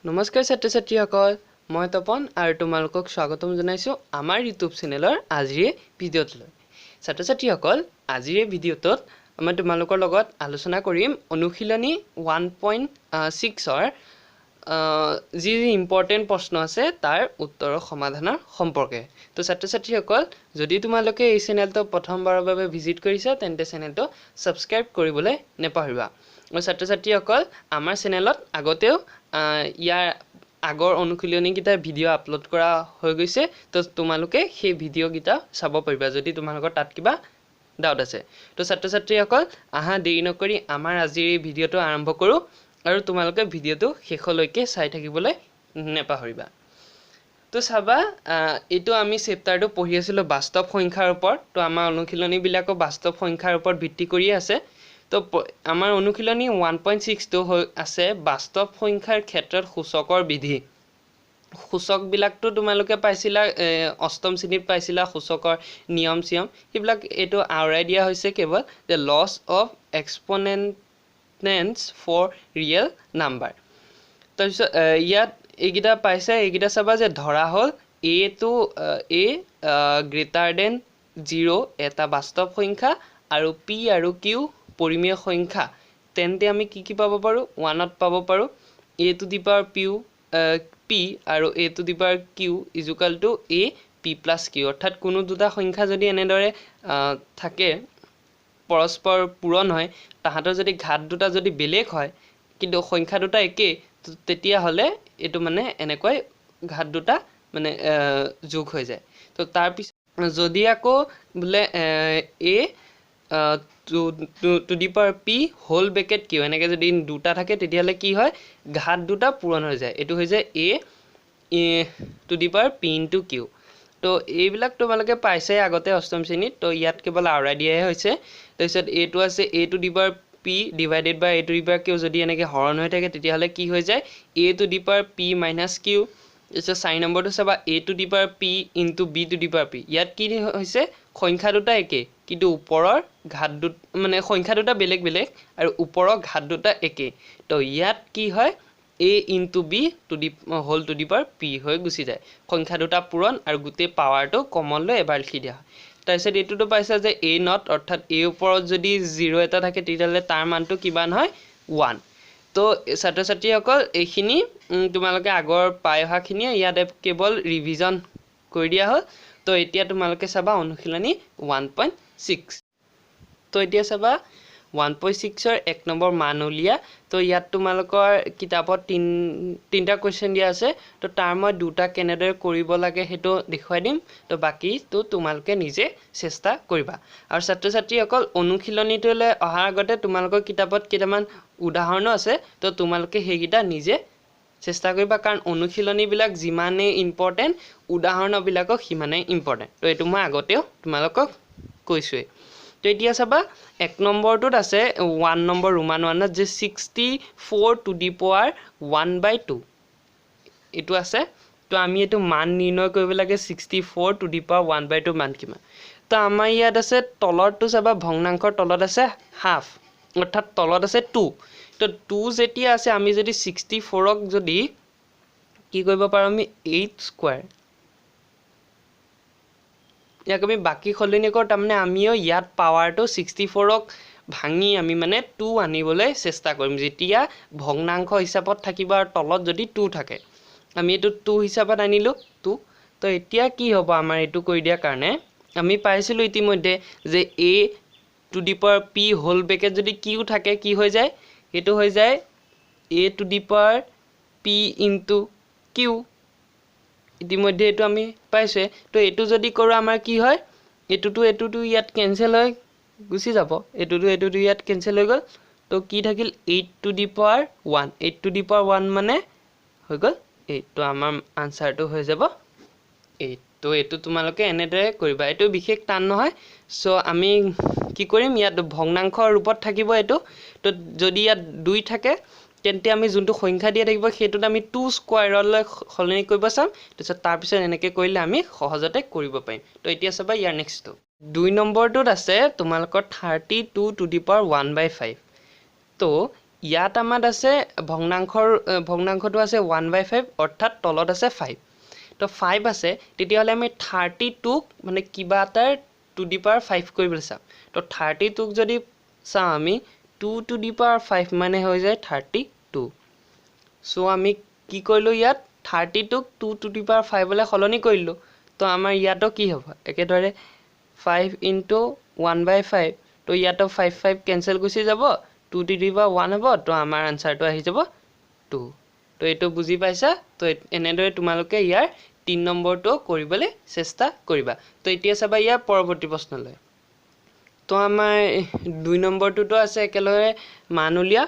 নমস্কাৰ ছাত্ৰ ছাত্ৰীসকল মই তপন আৰু তোমালোকক স্বাগতম জনাইছো আমাৰ ইউটিউব চেনেলৰ আজিৰ ভিডিঅ'টোলৈ ছাত্ৰ ছাত্ৰীসকল আজিৰ ভিডিঅ'টোত মই তোমালোকৰ লগত আলোচনা কৰিম অনুশীলনী 1.6 ৰ যি ইম্পৰ্টেন্ট প্ৰশ্ন আছে তাৰ উত্তৰৰ সমাধানৰ সম্পৰ্কে তো ছাত্ৰ ছাত্ৰীসকল যদি তোমালোকে এই চেনেলটো প্ৰথমবাৰৰ বাবে ভিজিট কৰিছা তেন্তে চেনেলটো সাবস্ক্ৰাইব কৰিবলৈ নেপাহৰিবা আৰু ছাত্ৰ ছাত্ৰীসকল আমাৰ চেনেলত আগতেও ইয়াৰ আগৰ অনুশীলনী কিটা ভিডিও আপলোড কৰা হৈ গৈছে তো তোমালোকে সেই ভিডিও কিটা চাব পাৰিবা যদি তোমালোকৰ তাত কিবা ডাউট আছে তো ছাত্ৰ ছাত্ৰীসকল আহা দেৰি নকৰি আমাৰ আজিৰ এই ভিডিওটো আৰম্ভ কৰো আৰু তোমালোকে ভিডিওটো শেষলৈকে চাই থাকিবলৈ নেপাহৰিবা তো চাবা এটো আমি চেপ্টাৰটো পঢ়ি আছিলো বাস্তৱ সংখ্যাৰ ওপৰত তো আমাৰ অনুশীলনী বিলাকো বাস্তৱ সংখ্যাৰ ওপৰত ভিত্তি কৰি আছে তো আমাৰ অনুশীলনী 1.6 টো আছে বাস্তৱ সংখ্যাৰ ক্ষেত্ৰত সূচকৰ বিধি সূচক বিলাকটো তোমালোকে পাইছিলা অষ্টম শ্ৰেণীত পাইছিলা সূচকৰ নিয়ম সিয়ম এইবিলাক এটো আউৰাই দিয়া হৈছে কেৱল the loss of exponents for real number তাৰপিছত ইয়াত এইগিটা পাইছে এইগিটা চাবা যে ধৰা হল a to a greater than 0 এটা বাস্তৱ সংখ্যা আৰু p আৰু q পৰিমেয় সংখ্যা তেন্তে আমি কি পাব পাৰো 1 ত পাব পাৰো a to the power p আৰু a to the power q is equal to a p plus q অৰ্থাৎ কোনো দুটা সংখ্যা যদি এনেদৰে থাকে পৰস্পৰ পূৰণ হয় তাহাঁতৰ যদি ঘাত দুটা যদি বেলেগ হয় কিন্তু সংখ্যা দুটা একে তেতিয়া হলে এটো মানে এনেকৈ ঘাত দুটা মানে যোগ হৈ যায় তো তাৰ পিছত যদি আকৌ বলে a to the power p whole bracket q এনেকে যদি দুটা থাকে তেতিয়ালে কি হয় ঘাত দুটা পূৰণ হৈ যায় এটো হৈ যায় a to the power p into q তো এইবিলাক তোমালোকে পাইছে আগতে অষ্টম শ্ৰেণীত তো ইয়াত কেৱল আউৰাই দিয়াহে হৈছে তাৰপিছত a টো আছে a to the power p divided by a to the power q যদি এনেকে হৰণ হৈ থাকে তেতিয়ালে কি হৈ যায় a to the power p minus q এছে 4 নম্বৰটো চাবা a to the power p into b to the power p ইয়াত কি হৈছে সংখ্যা দুটা একে কিন্তু ওপৰৰ ঘাত মানে সংখ্যা দুটা বেলেগ বেলেগ আৰু ওপৰৰ ঘাত দুটা একে তো ইয়াত কি হয় a into b to the whole to the power p হৈ গুছি যায় সংখ্যা দুটা পূৰণ আৰু গুটে পাৱাৰটো কমন লৈ এবাৰ লিখি দিয়া তাৰপিছত এটোটো পাইছা যে a not অৰ্থাৎ a ওপৰত যদি 0 এটা থাকে তেতিয়ালে তাৰ মানটো কিমান হয় 1 তো ছাত্ৰ ছাত্ৰীসকল এইখিনি তোমালোকে আগৰ পাই অহা খিনি ইয়াতে কেৱল ৰিভিজন কৰি দিয়া হ'ল তো এতিয়া তোমালোকে চাবা অনুশীলনী 1.6 তো এতিয়া চাবা 1.6 ৰ 1 নম্বৰ মান উলিয়া তো ইয়াত তোমালোকৰ কিতাপত তিনটা কোৱেশ্চন দিয়া আছে তো তাৰ মই দুটা কেনেদৰে কৰিব লাগে হেটো দেখুৱাই দিম তো বাকি তো তোমালোকে নিজে চেষ্টা কৰিবা আৰু ছাত্ৰ ছাত্ৰীসকল অনুশীলনীটোলে অহাৰ আগতে তোমালোকৰ কিতাপত কেইটামান উদাহৰণ আছে তো তোমালোকে হেগিটা নিজে চেষ্টা কৰিবা কাৰণ অনুশীলনী বিলাক যিমানে ইম্পৰ্টেন্ট উদাহৰণ বিলাকক সিমানে ইম্পৰ্টেন্ট তো এটো মই আগতেও তোমালোকক কৈছোৱে তো এতিয়া চাবা 1 নম্বৰটোত আছে 1 নম্বৰ ৰোমান 1 যে 64 to the power 1/2 এটো আছে তো আমি এটো মান নিৰ্ণয় কৰিব লাগে 64 to the power 1/2 মান কিমান তো আমাৰ ইয়াত আছে তলৰটো চাবা ভগ্নাংকৰ তলত আছে হাফ অৰ্থাৎ তলত আছে 2 তো 2 যেতিয়া আছে আমি যদি 64 ক যদি কি কৰিব পাৰো আমি 8 স্কয়াৰ ইয়াক আমি বাকি খলনি কৰ তাৰমানে আমিও ইয়াত পাৱাৰটো 64 ক ভাঙি আমি মানে 2 আনিবলৈ চেষ্টা কৰিম যেতিয়া ভগ্নাংক হিচাপত থাকিব আৰু তলত যদি 2 থাকে আমি এটো 2 হিচাপত আনিলো 2 তো এতিয়া কি হ'ব আমাৰ এটো কৰি দিয়া কাৰণে আমি পাইছিলো ইতিমধ্যে যে a to the power p whole bracket যদি q থাকে কি হৈ যায় এটো হৈ যায় a to the power p into q ইতিমধ্যে এটো আমি পাইছে তো এটো যদি কৰো আমাৰ কি হয় এটোটো ইয়াত ক্যান্সেল হৈ গুছি যাব এটোটো ইয়াত ক্যান্সেল হৈ গল তো কি থাকিল 8 to the power 1 8 to the power 1 মানে হৈ গল 8 তো আমাৰ আনসাৰটো হৈ যাব 8 তো এটো তোমালোকে এনেদৰে কৰিবা এটো বিশেষ টান নহয় সো আমি কি কৰিম ইয়াত ভগ্নাংকৰ ৰূপত থাকিব এটো তো যদি ইয়াত 2 থাকে তেন্তে আমি যোনটো সংখ্যা দিয়া থাকিব হেতুত আমি 2 স্কয়াৰলৈ খলনি কৰিব চাম তাৰ পিছত এনেকে কৰিলে আমি সহজতে কৰিব পাৰিম তো এতিয়া চাবা ইয়াৰ নেক্সটটো 2 নম্বৰটোত আছে তোমালোকৰ 32 to the power 1/5 তো ইয়াত আমাৰ আছে ভগ্নাংশটো আছে 1/5 অৰ্থাৎ তলত আছে 5 তো 5 আছে তেতিয়াহ'লে আমি 32 মানে কিবা এটাৰ টু দি পাৱাৰ 5 কৰিবলৈ চাম তো 32 যদি চাওঁ আমি 2 টু দি পাৱাৰ 5 মানে হৈ যায় 32 সো আমি কি কৰিলো ইয়াত 32 2 টু দি পাৱাৰ 5 লৈ সলনি কৰিলো তো আমাৰ ইয়াতো কি হ'ব একেদৰে 5 into 1/5 তো ইয়াতো 5 5 কেনসেল গুচি যাব 2 টু দি পাৱাৰ 1 হ'ব তো আমাৰ আনসাৰটো আহি যাব 2 তো এইটো বুজি পাইছা তো এনেদৰে তোমালোকে ইয়াৰ 3 নম্বৰটো কৰিবলৈ চেষ্টা কৰিবা তো এতিয়া চাবা ইয়াৰ পৰৱৰ্তী প্ৰশ্নলৈ তো আমাৰ 2 নম্বৰটোতো আছে একেলগে মান উলিয়া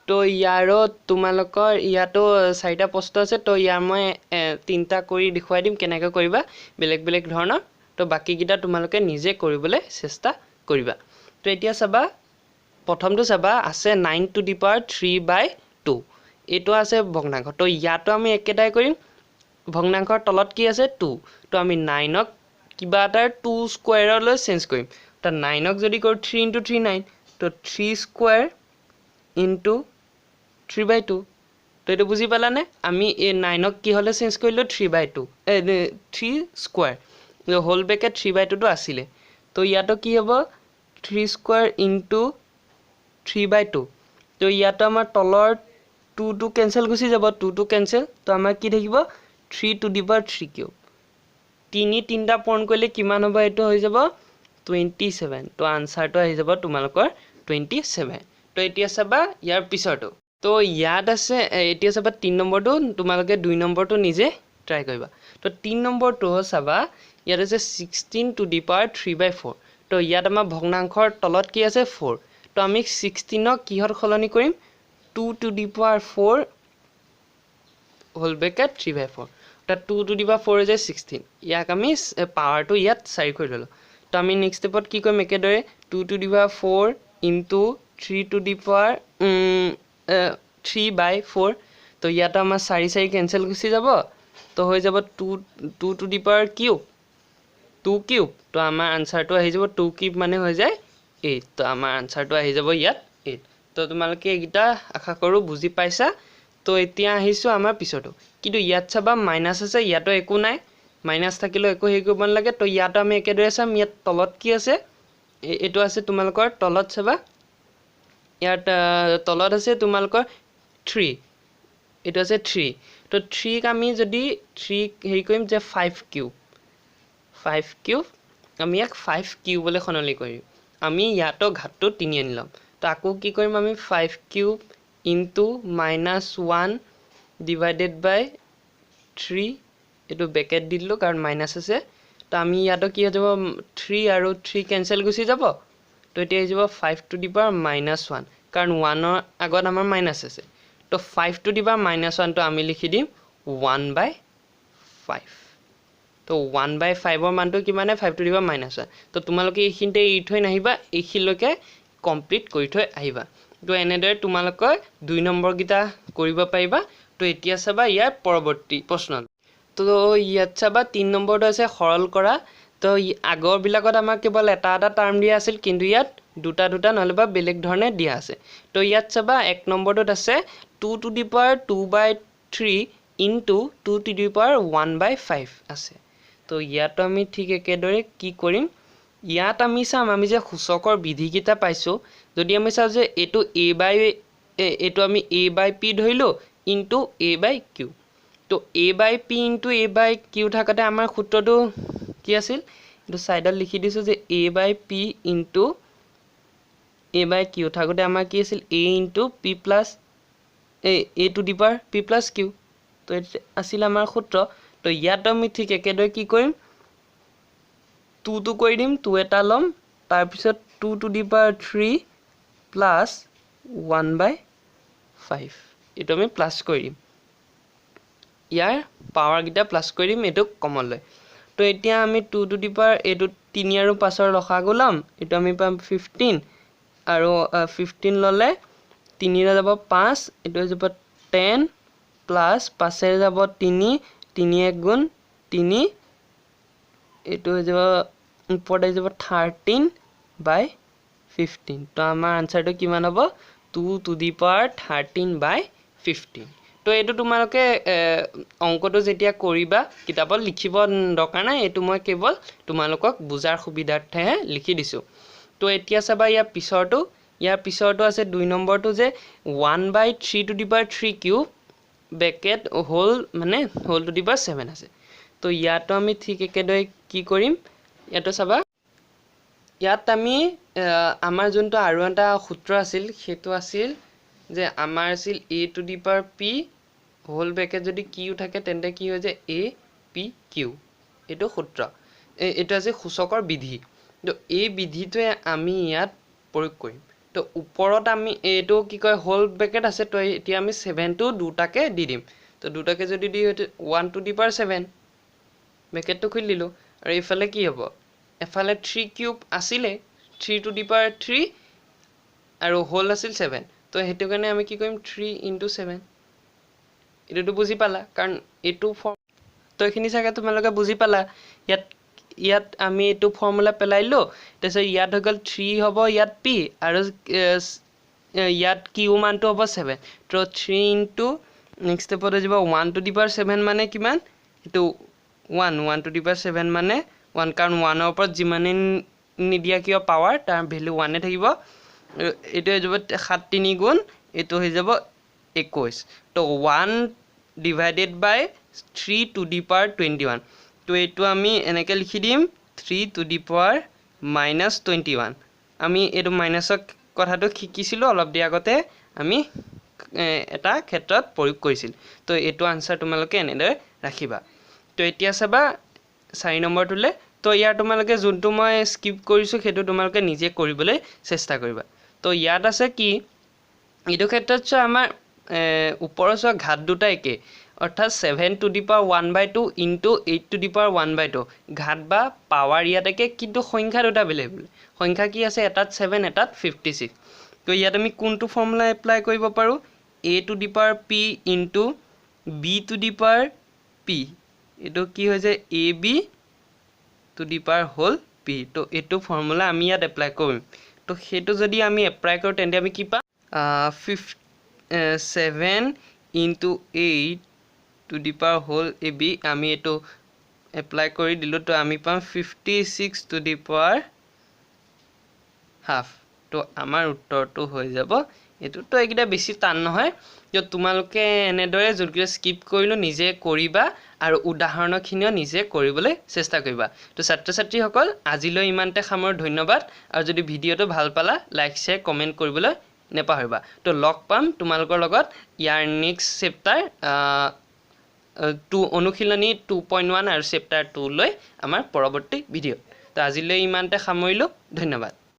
তো ইয়াৰো তোমালোকৰ ইয়াতো 4টা প্ৰশ্ন আছে তো ইয়াৰ মই 3টা কৰি দেখুৱাই দিম কেনেকৈ কৰিবা বেলেগ বেলেগ ধৰণৰ তো বাকি কিটা তোমালোকে নিজে কৰিবলৈ চেষ্টা কৰিবা তো এতিয়া চাবা প্ৰথমটো চাবা আছে 9 টু দি পাৱাৰ 3/2 এটো আছে ভগ্নাংশ তো ইয়াতো আমি একেটাই কৰিম ভগ্নাংশৰ তলত কি আছে 2 তো আমি 9ক কিবা এটাৰ 2 স্কয়াৰলৈ চেঞ্জ কৰিম তো 9ক যদি কৰো 3 into 3 9 তো 3 স্কয়াৰ into 3/2 তো এটো বুজি পালানে আমি এই 9ক কি হলে চেঞ্জ কৰিলো 3/2 3 স্কয়াৰ হোল ব্ৰেকেট 3/2 তো আছিলে তো ইয়াতো কি হ'ব 3 স্কয়াৰ into 3/2 তো ইয়াতো আমাৰ তলৰ 2 টু কেনসেল গুচি যাব 2 টু কেনসেল তো আমাৰ কি থাকিব 3 টু দি পাৱাৰ 3 কিউব 3টা পূৰণ কৰিলে কিমান হ'ব এটো হৈ যাব 27 তো আনসাৰটো আহি যাব তোমালোকৰ 27 তো এতিয়া চাবা ইয়াৰ পিছৰটো তো ইয়াত আছে এতিয়া চাবা 3 নম্বৰটো তোমালোকে 2 নম্বৰটো নিজে ট্ৰাই কৰিবা তো 3 নম্বৰটো চাবা ইয়াত আছে 16 টু দি পাৱাৰ 3/4 তো ইয়াত আমাৰ ভগ্নাংশৰ তলত কি আছে 4 তো আমি 16ক কিহৰ সলনি কৰিম 2 to the power 4 whole bracket 3/4 তা 2 টু দি পাৱাৰ 4 is 16 ইয়াক আমি পাৱাৰটো ইয়াত 4 কৰি ললো তো আমি নেক্সট স্টেপত কি কৰিম একেদৰে 2 to the power 4 into 3 two the power 3/4 তো ইয়াত আমাৰ 4 4 কেনসেল গুচি যাব তো হৈ যাব 2 to the power cube 2 cube তো আমাৰ আনসাৰটো আহি যাব 2 কিউব মানে হৈ যায় 8 তো আমাৰ আনসাৰটো আহি যাব ইয়াত 8 তো তোমালোকে এইটা আশা কৰো বুজি পাইছা তো এতিয়া আহিছো আমাৰ পিছটো কিন্তু ইয়াত চাবা মাইনাস আছে ইয়াতো একো নাই মাইনাস থাকিলে একো হেই কৰিব নালাগে তো ইয়াত আমি একেদৰে চাম ইয়াত তলত কি আছে এটো আছে তোমালোকৰ তলত চাবা ইয়াত তলত আছে তোমালোকৰ 3 এটো আছে 3 তো 3 ক আমি যদি 3 হেই কৰিম যে 5 কিউব আমি এক 5 কিউবলে খনলি কৰিম আমি ইয়াতো ঘাতটো 3 আনিলাম তো আকৌ কি কৰিম আমি 5 কিউব into -1 divided by 3 এটো ব্ৰেকেট দিলো কাৰণ মাইনাস আছে তো আমি ইয়াতো কি হৈ যাব 3 আৰু 3 কেনসেল গুচি যাব তো এতিয়া হৈ যাব 5 টু দি পাৱাৰ -1 কাৰণ 1 ৰ আগত আমাৰ মাইনাস আছে তো 5 টু দি পাৱাৰ -1 তো আমি লিখি দিম 1/5 তো 1/5 ৰ মানটো কিমানে 5 টু দি পাৱাৰ -1 তো তোমালোকে এইখিনতে এৰি থৈ নাহিবা এইখিলৈকে কমপ্লিট কৰি থৈ আহিবা তো এনেদৰে তোমালোকৰ 2 নম্বৰ গিটা কৰিব পাৰিবা তো এতিয়া চাবা ইয়াৰ পৰৱৰ্তী প্ৰশ্ন তো ইয়াত চাবা 3 নম্বৰটো আছে সৰল কৰা তো আগৰ বিলাকত আমাৰ কেৱল এটা টাৰ্ম দিয়া আছিল কিন্তু ইয়াত দুটা নহলেবা বেলেগ ধৰণে দিয়া আছে তো ইয়াত চাবা 1 নম্বৰটোত আছে 2 to the power 2/3 into 2 to the power 1/5 আছে তো ইয়াত আমি ঠিক একেদৰে কি কৰিম ইয়াত আমি চাম আমি যে সূচকৰ বিধি কিটা পাইছো যদি আমি চাও যে এটো এটো আমি a/p ধৰিলো into a/q তো a/p into a/q থাকতে আমাৰ সূত্ৰটো কি আছিল এটো সাইডত লিখি দিছো যে a/p into a/q থাকতে আমাৰ কি আছিল a into p plus a to the power p plus q তো আছিল আমাৰ সূত্ৰ তো ইয়াত আমি ঠিক একেদৰে কি কৰিম 2 টু কৰি দিম 2 এটা লম তাৰ পিছত 2 টু দি পাৱাৰ 3 plus 1/5 এটো আমি প্লাস কৰি দিম ইয়াৰ পাৱাৰ গিটা প্লাস কৰি দিম এটো কমন লৈ তো এতিয়া আমি 2 টু দি পাৱাৰ এটো 3 আৰু 5 ৰ লসাগু লম এটো আমি পাম 15 আৰু 15 ললে 3 ৰে যাব 5 এটো হৈ যাব 10 প্লাস 5 ৰে যাব 3 3 1 গুণ 3 এটো হৈ যাব ওপৰত হৈ যাব 13/15 তো আমাৰ আনসাৰটো কিমান হ'ব 2 to the power 13/15 তো এইটো তোমালোকে অংকটো যেতিয়া কৰিবা কিতাপত লিখিব দৰকাৰ নাই এইটো মই কেৱল তোমালোকক বুজাৰ সুবিধাৰ্থেহে লিখি দিছো তো এতিয়া চাবা ইয়াৰ পিছৰটো আছে 2 নম্বৰটো যে 1/3 to the power 3 cube bracket whole মানে হোল টু দি পাৱাৰ 7 আছে তো ইয়াতো আমি ঠিক একেদৰে কি কৰিম ইয়াতো চাবা ইয়াত আমি আমাৰ যোনটো আৰু এটা সূত্ৰ আছিল সেইটো আছিল যে আমাৰ আছিল a to the power p whole bracket যদি q থাকে তেন্তে কি হৈ যায় a p q এটো সূত্ৰ এটো আছে সূচকৰ বিধি তো এই বিধিটোৱে আমি ইয়াত প্ৰয়োগ কৰিম তো ওপৰত আমি এটো কি কয় হোল ব্ৰেকেট আছে তো এতিয়া আমি 7 টো দুটাকে দি দিম তো দুটাকে যদি দি 1 to the power 7 ব্ৰেকেটটো খুলি দিলো আৰু ইফালে কি হ'ব এফালে 3 কিউব আছিলে 3 to the power 3 আৰু হোল আছিল 7 তো হেতু কাৰণে আমি কি কৰিম 3 into 7 এটো বুজি পালা কাৰণ এটো ফৰ্ম তো এখিনি জায়গা তোমালোকে বুজি পালা ইয়াত আমি এটো ফৰ্মুলা পেলাইলো তাৰপিছত ইয়াত হৈ গল 3 হ'ব ইয়াত p আৰু ইয়াত q মানটো হ'ব 7 তো 3 into নেক্সট স্টেপত যাব 1 to the power 7 মানে কিমান এটো 1 to the power 7 মানে 1 কাৰণ 1 ৰ ওপৰত যিমানে নিদিয়া কিয় পাৱাৰ তাৰ ভ্যালু 1 এ থাকিব এটো হৈ যাব 7 3 গুণ এটো হৈ যাব 21 তো 1 divided by 3 to the power 21 তো এটো আমি এনেকে লিখি দিম 3 to the power -21 আমি এটো মাইনাসৰ কথাটো শিকিছিলো অলপ দি আগতে আমি এটা ক্ষেত্ৰত প্ৰয়োগ কৰিছিল তো এটো আনসাৰ তোমালোকে এনেদৰে ৰাখিবা তো এতিয়া চাবা 4 নম্বৰটোলে তো ইয়াৰ তোমালোকে যোনটো মই স্কিপ কৰিছো হেতু তোমালোকে নিজে কৰিবলৈ চেষ্টা কৰিবা তো ইয়াত আছে কি এটো ক্ষেত্ৰত চ আমাৰ ওপৰৰ চ ঘাত দুটা একে অৰ্থাৎ 7 to the power 1/2 into 8 to the power 1/2 ঘাত বা পাৱাৰ ইয়াত একে কিন্তু সংখ্যা দুটা বেলেগ সংখ্যা কি আছে এটাত 7 এটাত 56 তো ইয়াত আমি কোনটো ফৰ্মুলা এপ্লাই কৰিব পাৰো a to the power p into b to the power p এটো কি হৈ যায় ab to the power whole p তো এটো ফৰ্মুলা আমি ইয়াত এপ্লাই কৰিম তো হেতু যদি আমি এপ্লাই কৰো তেন্তে আমি কি পাম 7 into 8 to the power whole ab আমি এটো এপ্লাই কৰি দিলো তো আমি পাম 56 to the power half তো আমাৰ উত্তৰটো হৈ যাব এটো তো একদা বেছি টান নহয় যে তোমালোকে এনেদৰে জুলকিৰে স্কিপ কৰিলো নিজে কৰিবা আৰু উদাহৰণখিনিও নিজে কৰিবলৈ চেষ্টা কৰিবা তো ছাত্ৰ ছাত্ৰী সকল আজিলৈ ইমানতে সামৰ ধন্যবাদ আৰু যদি ভিডিওটো ভাল পালা লাইক শেয়াৰ কমেন্ট কৰিবলৈ নেপাহৰিবা তো লগ পাম তোমালোকৰ লগত ইয়াৰ নেক্সট চেপ্টাৰ অনুশীলনী 2.1 আৰু চেপ্টাৰ 2 লৈ আমাৰ পৰৱৰ্তী ভিডিও তো আজিলৈ ইমানতে সামৰিলো ধন্যবাদ